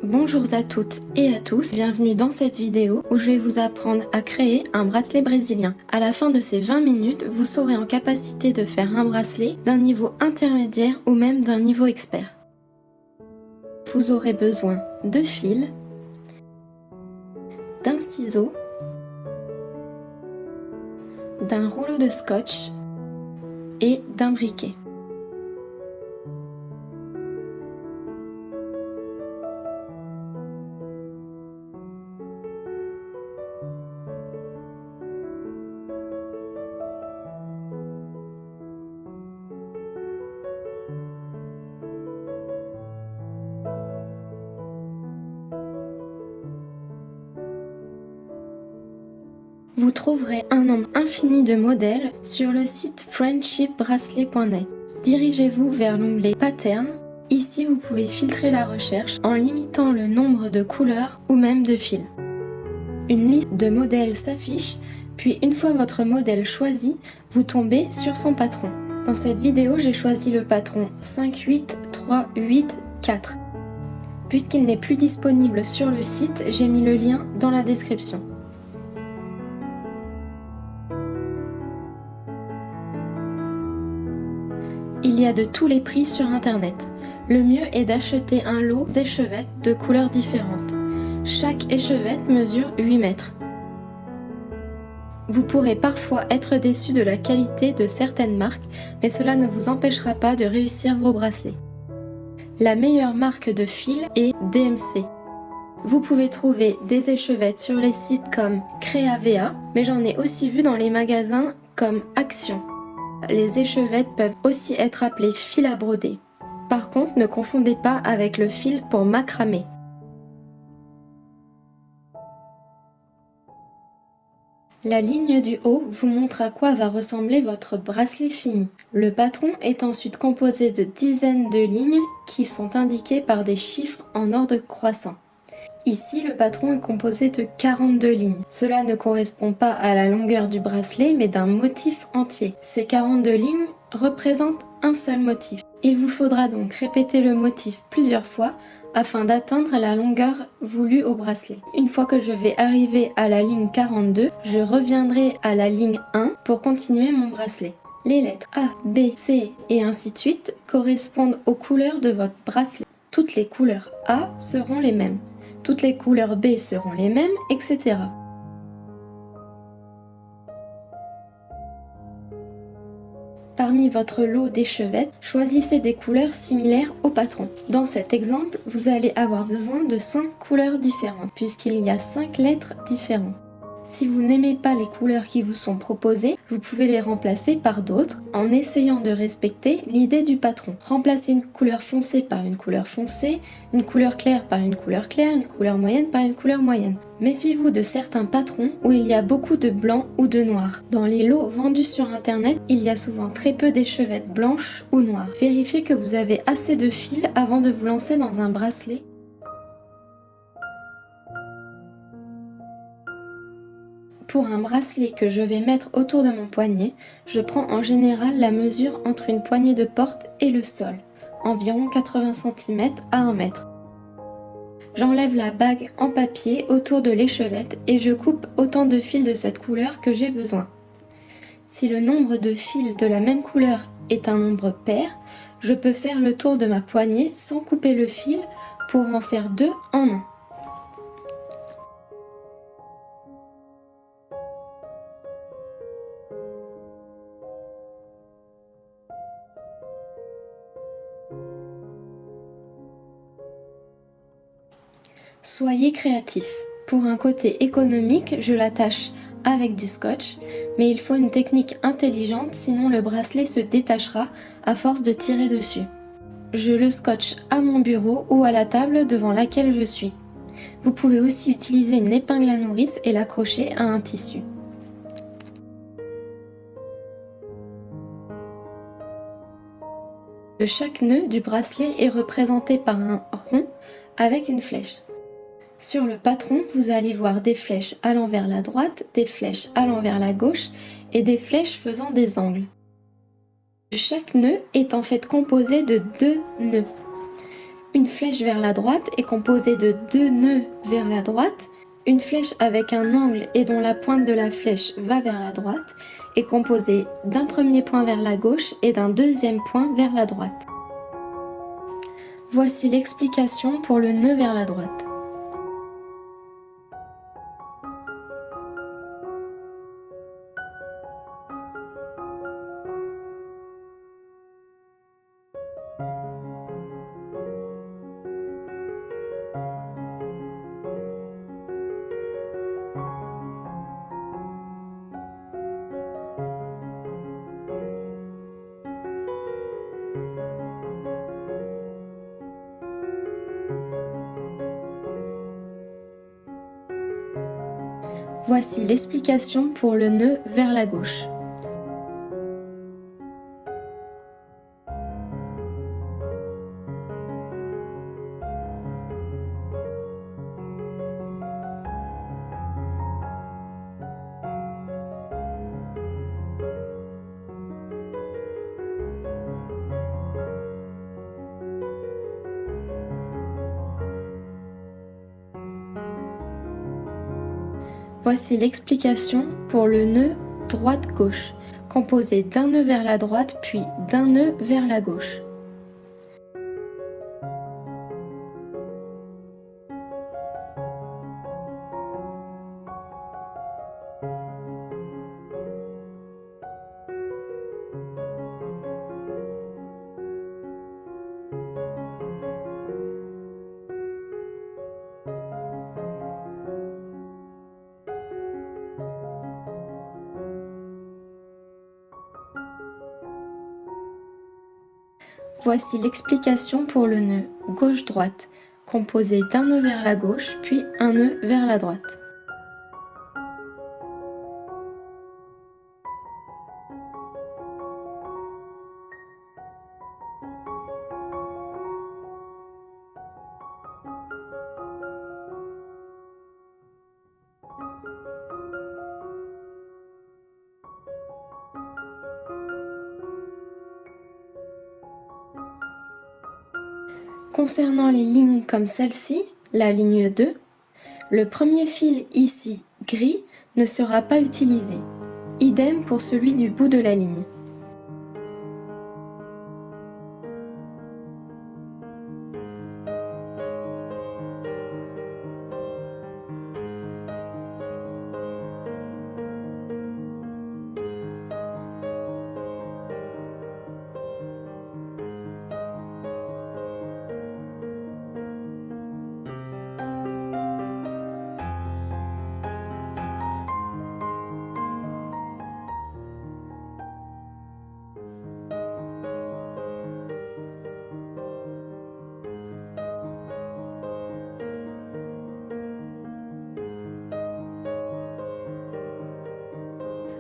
Bonjour à toutes et à tous, bienvenue dans cette vidéo où je vais vous apprendre à créer un bracelet brésilien. À la fin de ces 20 minutes, vous serez en capacité de faire un bracelet d'un niveau intermédiaire ou même d'un niveau expert. Vous aurez besoin de fil, d'un ciseau, d'un rouleau de scotch et d'un briquet. Vous trouverez un nombre infini de modèles sur le site friendshipbracelet.net. Dirigez-vous vers l'onglet Pattern. Ici, vous pouvez filtrer la recherche en limitant le nombre de couleurs ou même de fils. Une liste de modèles s'affiche, puis une fois votre modèle choisi, vous tombez sur son patron. Dans cette vidéo, j'ai choisi le patron 58384. Puisqu'il n'est plus disponible sur le site, j'ai mis le lien dans la description. Il y a de tous les prix sur internet. Le mieux est d'acheter un lot d'échevettes de couleurs différentes. Chaque échevette mesure 8 mètres. Vous pourrez parfois être déçu de la qualité de certaines marques, mais cela ne vous empêchera pas de réussir vos bracelets. La meilleure marque de fil est DMC. Vous pouvez trouver des échevettes sur les sites comme Creavea, mais j'en ai aussi vu dans les magasins comme Action. Les échevettes peuvent aussi être appelées fil à broder. Par contre, ne confondez pas avec le fil pour macramé. La ligne du haut vous montre à quoi va ressembler votre bracelet fini. Le patron est ensuite composé de dizaines de lignes qui sont indiquées par des chiffres en ordre croissant. Ici, le patron est composé de 42 lignes. Cela ne correspond pas à la longueur du bracelet, mais d'un motif entier. Ces 42 lignes représentent un seul motif. Il vous faudra donc répéter le motif plusieurs fois afin d'atteindre la longueur voulue au bracelet. Une fois que je vais arriver à la ligne 42, je reviendrai à la ligne 1 pour continuer mon bracelet. Les lettres A, B, C et ainsi de suite correspondent aux couleurs de votre bracelet. Toutes les couleurs A seront les mêmes. Toutes les couleurs B seront les mêmes, etc. Parmi votre lot d'échevettes, choisissez des couleurs similaires au patron. Dans cet exemple, vous allez avoir besoin de 5 couleurs différentes, puisqu'il y a 5 lettres différentes. Si vous n'aimez pas les couleurs qui vous sont proposées, vous pouvez les remplacer par d'autres en essayant de respecter l'idée du patron. Remplacez une couleur foncée par une couleur foncée, une couleur claire par une couleur claire, une couleur moyenne par une couleur moyenne. Méfiez-vous de certains patrons où il y a beaucoup de blanc ou de noir. Dans les lots vendus sur internet, il y a souvent très peu d'échevettes blanches ou noires. Vérifiez que vous avez assez de fils avant de vous lancer dans un bracelet. Pour un bracelet que je vais mettre autour de mon poignet, je prends en général la mesure entre une poignée de porte et le sol, environ 80 cm à 1 mètre. J'enlève la bague en papier autour de l'échevette et je coupe autant de fils de cette couleur que j'ai besoin. Si le nombre de fils de la même couleur est un nombre pair, je peux faire le tour de ma poignée sans couper le fil pour en faire 2 en un. Soyez créatif. Pour un côté économique, je l'attache avec du scotch, mais il faut une technique intelligente, sinon le bracelet se détachera à force de tirer dessus. Je le scotche à mon bureau ou à la table devant laquelle je suis. Vous pouvez aussi utiliser une épingle à nourrice et l'accrocher à un tissu. Chaque nœud du bracelet est représenté par un rond avec une flèche. Sur le patron, vous allez voir des flèches allant vers la droite, des flèches allant vers la gauche et des flèches faisant des angles. Chaque nœud est en fait composé de 2 nœuds. Une flèche vers la droite est composée de 2 nœuds vers la droite. Une flèche avec un angle et dont la pointe de la flèche va vers la droite est composée d'un premier point vers la gauche et d'un deuxième point vers la droite. Voici l'explication pour le nœud vers la droite. Voici l'explication pour le nœud vers la gauche. Voici l'explication pour le nœud droite-gauche, composé d'un nœud vers la droite puis d'un nœud vers la gauche. Voici l'explication pour le nœud gauche-droite, composé d'un nœud vers la gauche puis un nœud vers la droite. Concernant les lignes comme celle-ci, la ligne 2, le premier fil ici, gris, ne sera pas utilisé. Idem pour celui du bout de la ligne.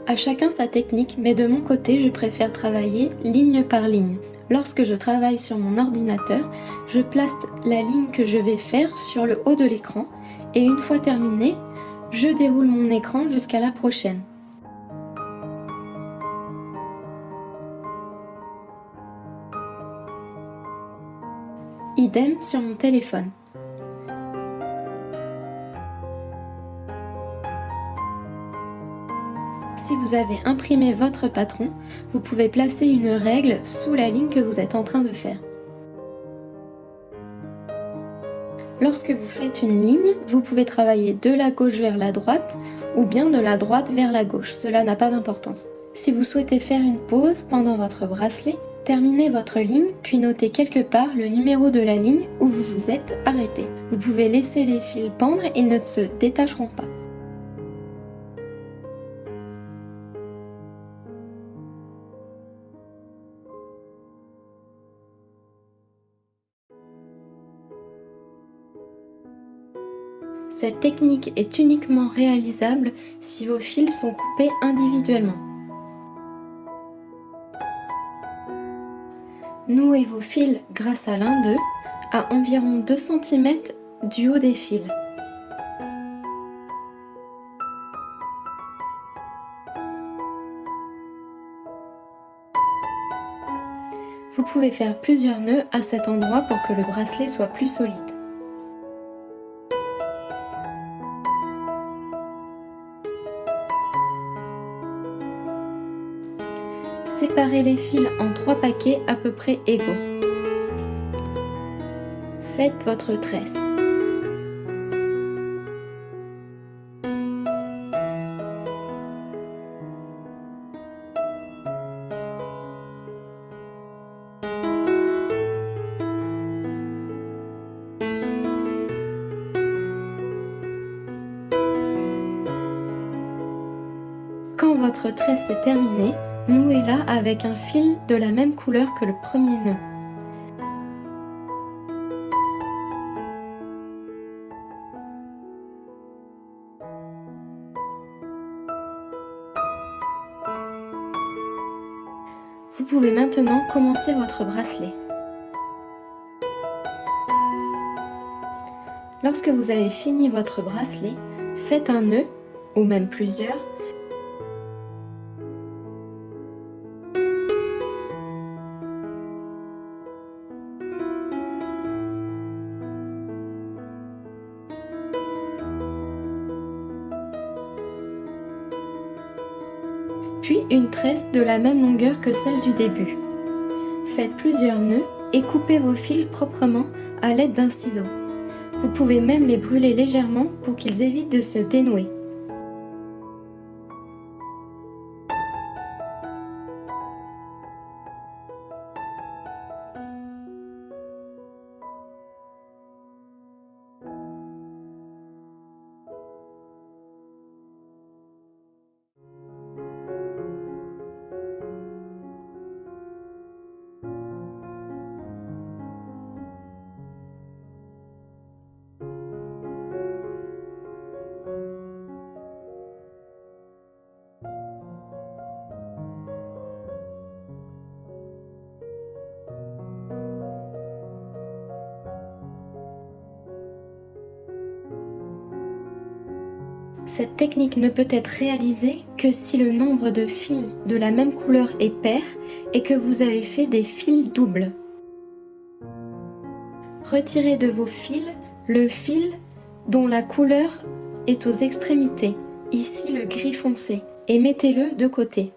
À chacun sa technique, mais de mon côté, je préfère travailler ligne par ligne. Lorsque je travaille sur mon ordinateur, je place la ligne que je vais faire sur le haut de l'écran et une fois terminée, je déroule mon écran jusqu'à la prochaine. Idem sur mon téléphone. Si vous avez imprimé votre patron, vous pouvez placer une règle sous la ligne que vous êtes en train de faire. Lorsque vous faites une ligne, vous pouvez travailler de la gauche vers la droite ou bien de la droite vers la gauche, cela n'a pas d'importance. Si vous souhaitez faire une pause pendant votre bracelet, terminez votre ligne puis notez quelque part le numéro de la ligne où vous vous êtes arrêté. Vous pouvez laisser les fils pendre, ils ne se détacheront pas. Cette technique est uniquement réalisable si vos fils sont coupés individuellement. Nouez vos fils grâce à l'un d'eux à environ 2 cm du haut des fils. Vous pouvez faire plusieurs nœuds à cet endroit pour que le bracelet soit plus solide. Séparez les fils en 3 paquets à peu près égaux. Faites votre tresse. Quand votre tresse est terminée, nouez-la avec un fil de la même couleur que le premier nœud. Vous pouvez maintenant commencer votre bracelet. Lorsque vous avez fini votre bracelet, faites un nœud, ou même plusieurs, puis une tresse de la même longueur que celle du début. Faites plusieurs nœuds et coupez vos fils proprement à l'aide d'un ciseau. Vous pouvez même les brûler légèrement pour qu'ils évitent de se dénouer. Cette technique ne peut être réalisée que si le nombre de fils de la même couleur est pair et que vous avez fait des fils doubles. Retirez de vos fils le fil dont la couleur est aux extrémités, ici le gris foncé, et mettez-le de côté.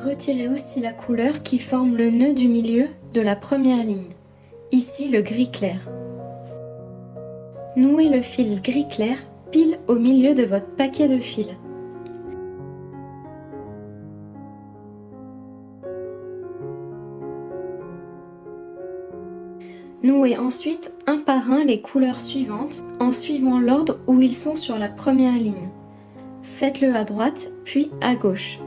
Retirez aussi la couleur qui forme le nœud du milieu de la première ligne, ici le gris clair. Nouez le fil gris clair pile au milieu de votre paquet de fils. Nouez ensuite un par un les couleurs suivantes en suivant l'ordre où ils sont sur la première ligne. Faites-le à droite puis à gauche.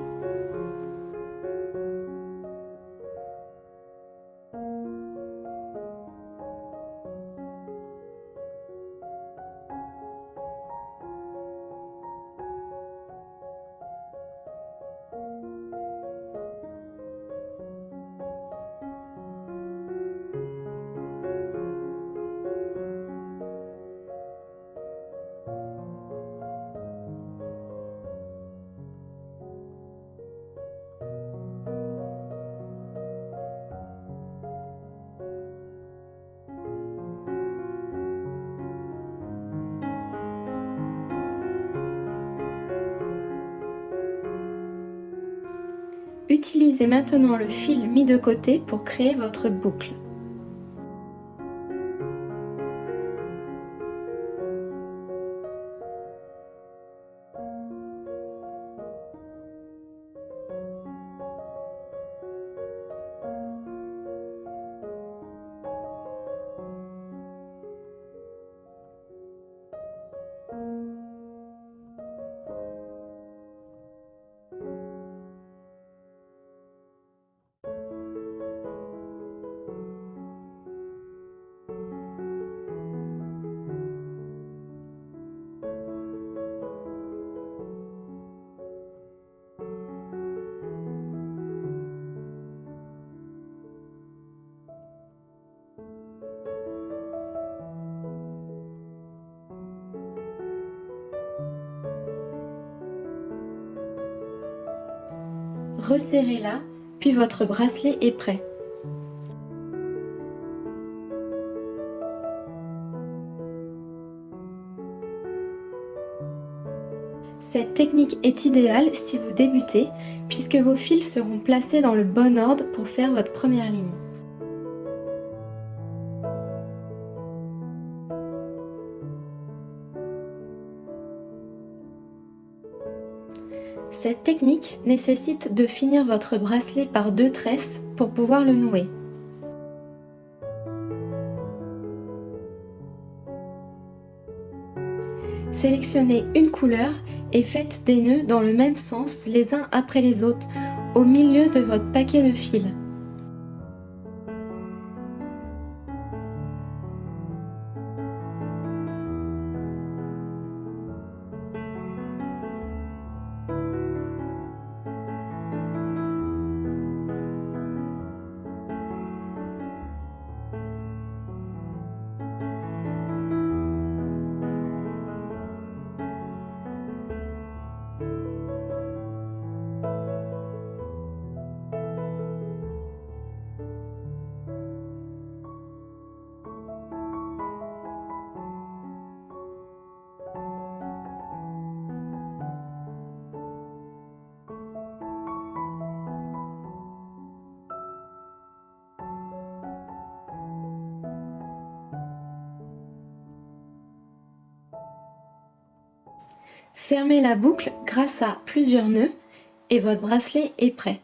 Utilisez maintenant le fil mis de côté pour créer votre boucle. Resserrez-la, puis votre bracelet est prêt. Cette technique est idéale si vous débutez, puisque vos fils seront placés dans le bon ordre pour faire votre première ligne. Cette technique nécessite de finir votre bracelet par 2 tresses pour pouvoir le nouer. Sélectionnez une couleur et faites des nœuds dans le même sens les uns après les autres au milieu de votre paquet de fils. Fermez la boucle grâce à plusieurs nœuds et votre bracelet est prêt.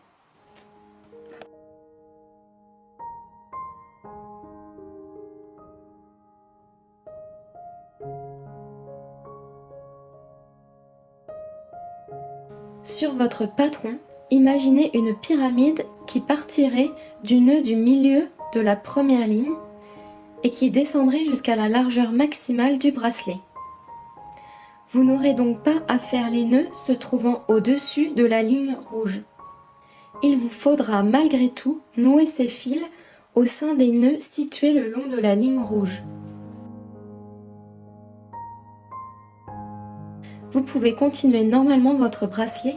Sur votre patron, imaginez une pyramide qui partirait du nœud du milieu de la première ligne et qui descendrait jusqu'à la largeur maximale du bracelet. Vous n'aurez donc pas à faire les nœuds se trouvant au-dessus de la ligne rouge. Il vous faudra malgré tout nouer ces fils au sein des nœuds situés le long de la ligne rouge. Vous pouvez continuer normalement votre bracelet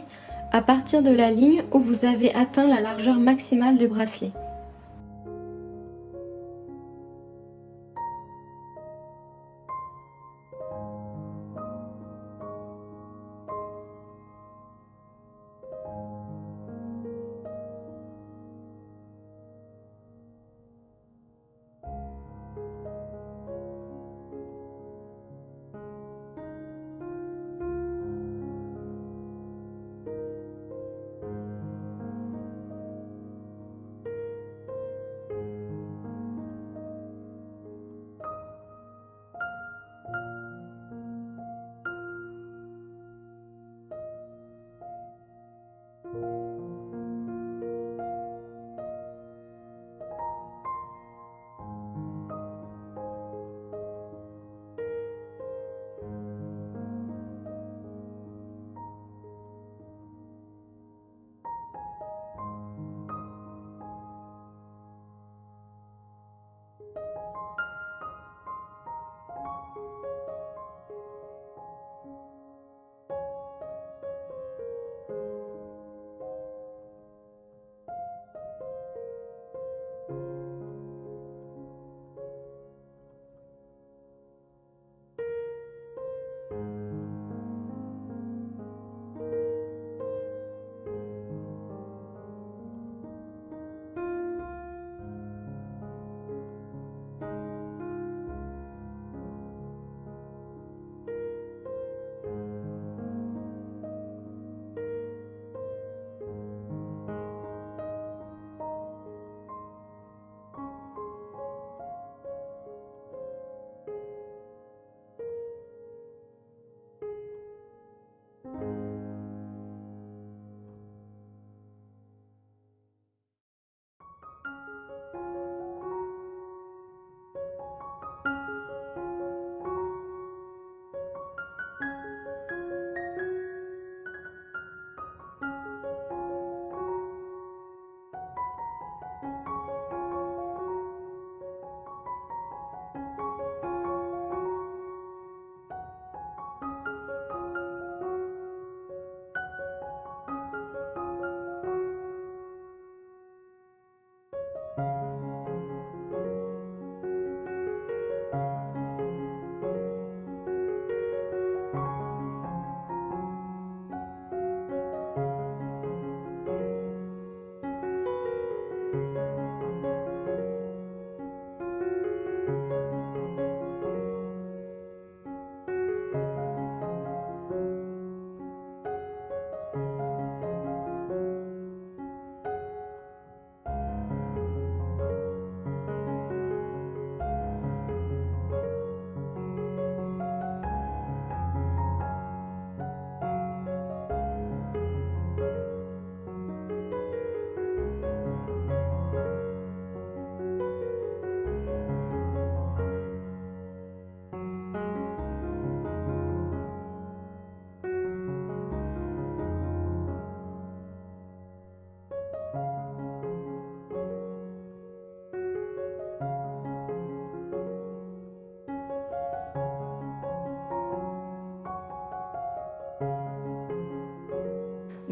à partir de la ligne où vous avez atteint la largeur maximale du bracelet.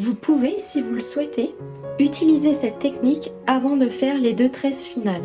Vous pouvez, si vous le souhaitez, utiliser cette technique avant de faire les 2 tresses finales.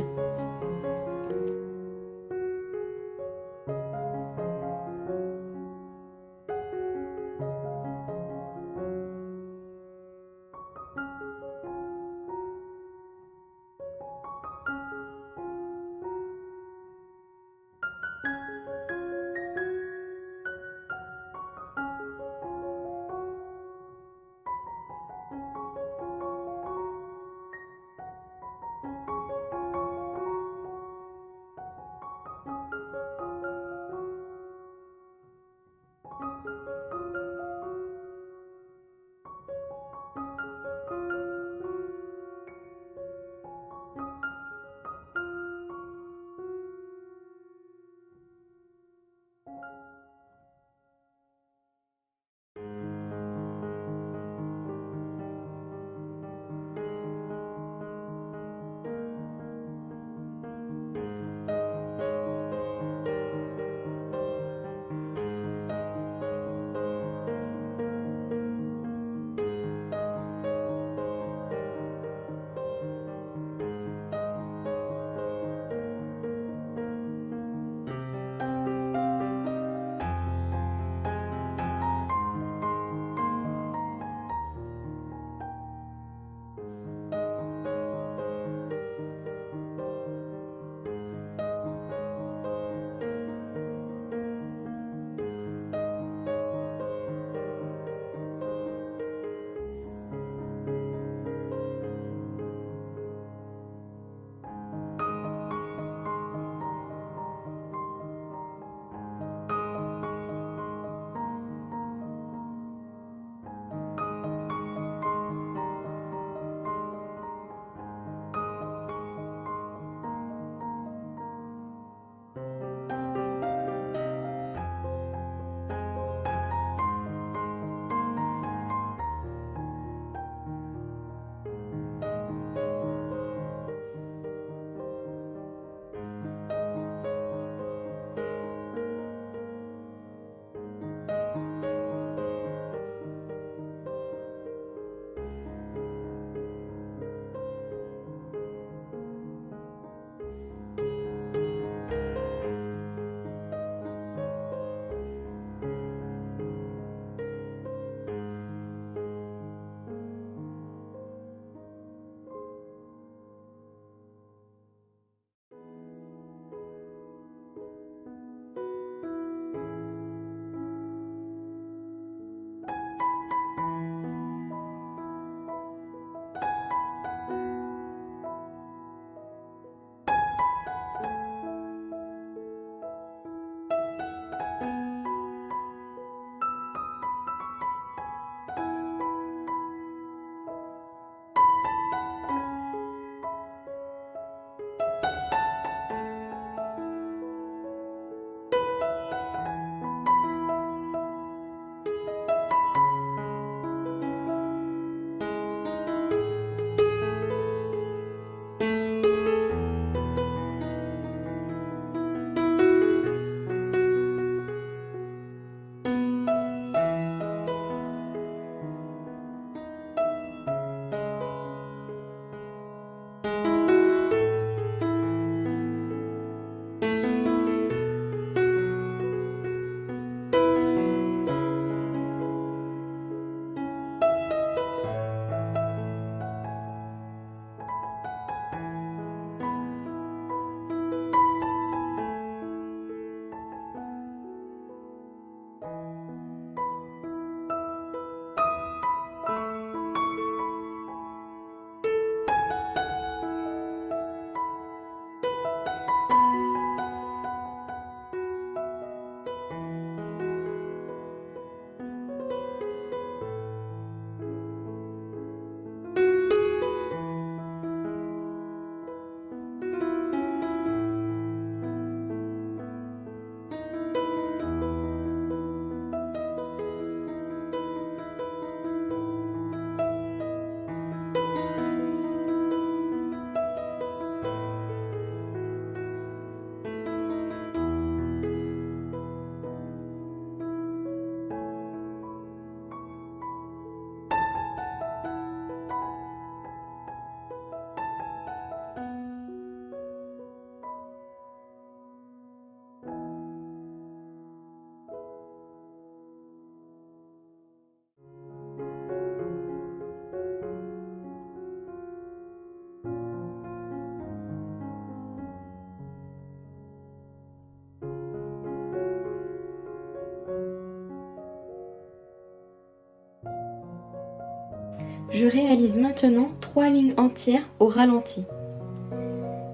Je réalise maintenant 3 lignes entières au ralenti.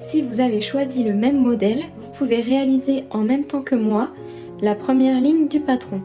Si vous avez choisi le même modèle, vous pouvez réaliser en même temps que moi la première ligne du patron.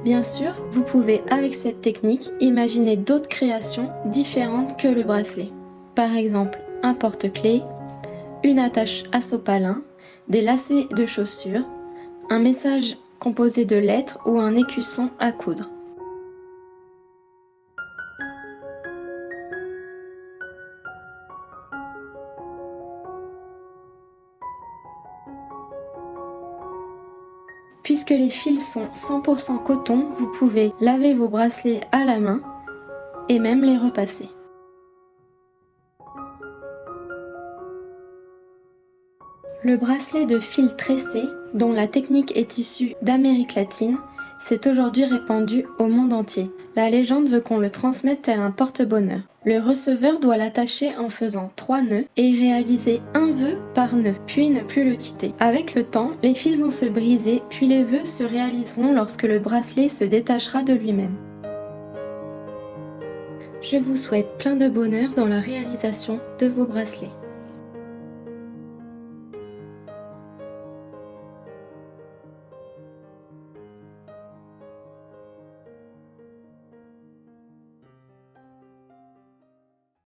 Bien sûr, vous pouvez avec cette technique imaginer d'autres créations différentes que le bracelet. Par exemple, un porte-clés, une attache à sopalin, des lacets de chaussures, un message composé de lettres ou un écusson à coudre. Puisque les fils sont 100% coton, vous pouvez laver vos bracelets à la main et même les repasser. Le bracelet de fil tressé, dont la technique est issue d'Amérique latine, s'est aujourd'hui répandu au monde entier. La légende veut qu'on le transmette tel un porte-bonheur. Le receveur doit l'attacher en faisant 3 nœuds et réaliser un vœu par nœud, puis ne plus le quitter. Avec le temps, les fils vont se briser, puis les vœux se réaliseront lorsque le bracelet se détachera de lui-même. Je vous souhaite plein de bonheur dans la réalisation de vos bracelets.